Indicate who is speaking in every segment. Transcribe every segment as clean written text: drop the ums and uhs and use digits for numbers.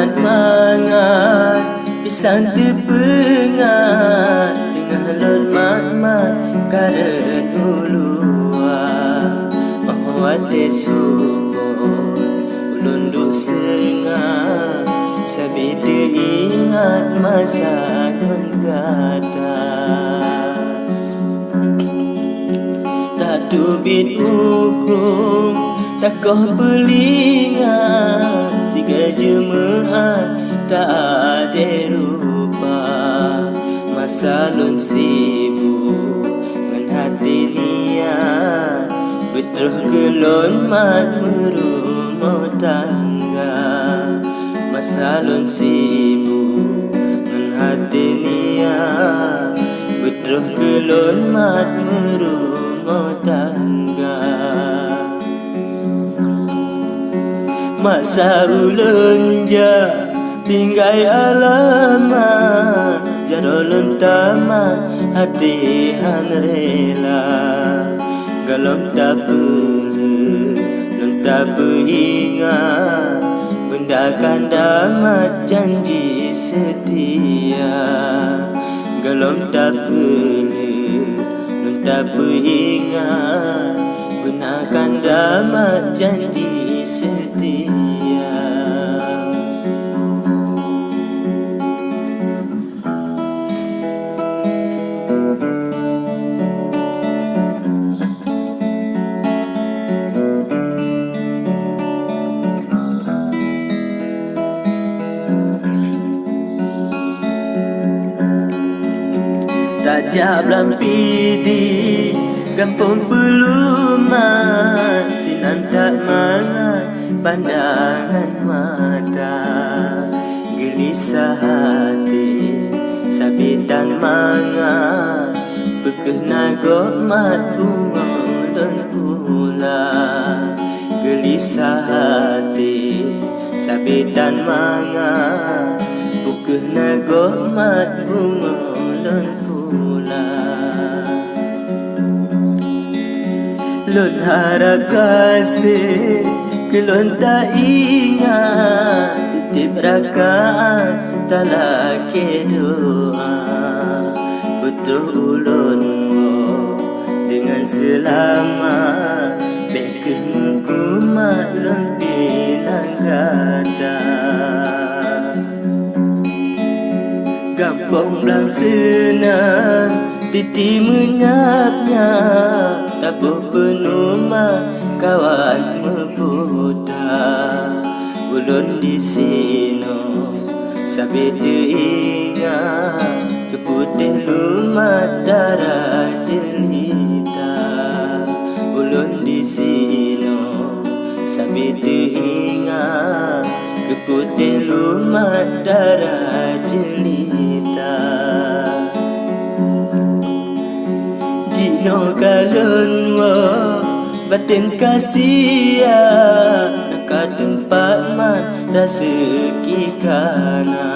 Speaker 1: mangat pisang tepengat tengah lot mat karet ulua mahwate subur ulun duk sengah sabida ingat masa menggata tak tubit hukum takoh belingat tiga jemaat tak ada rupa masa lun sibuk menghati niat betul kelon mat merumah tangga masa lun sibuk menghati niat betul kelon mat merumah tangga masa ulun ja tinggal alamat jarolun tamat hati han rela galon tak perlu nun tak beringat benda kan damat janji setia galon tak perlu nun tak beringat benda kan damat janji setia. Tajab lampidi kampung pelumat sinan tak mangat pandangan mata gelisah hati sabitan mangat pekena gomat bunga dan pula gelisah hati sabitan mangat pekena gomat bunga dan lun harap kasih kelun tak ingat titip rakaan tak laki doa betul ulun dengan selamat bekeng kumat lun pinang kata gampang belang senang titi menyap-nyap tabuh penuma kawan meputar ulun di sino sabida ingat keputih lumat darah jelita ulun di sino sabida ingat keputih lumat darah jelita jino kalon wo batin kasia nak tempat mat rezeki kana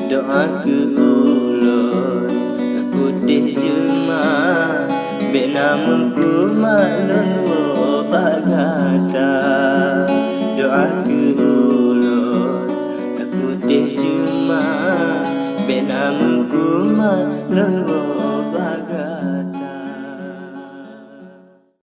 Speaker 1: doa ke ulun putih jema bena mengku malun wo bagata doa ke ulun putih jema bena mengku malun wo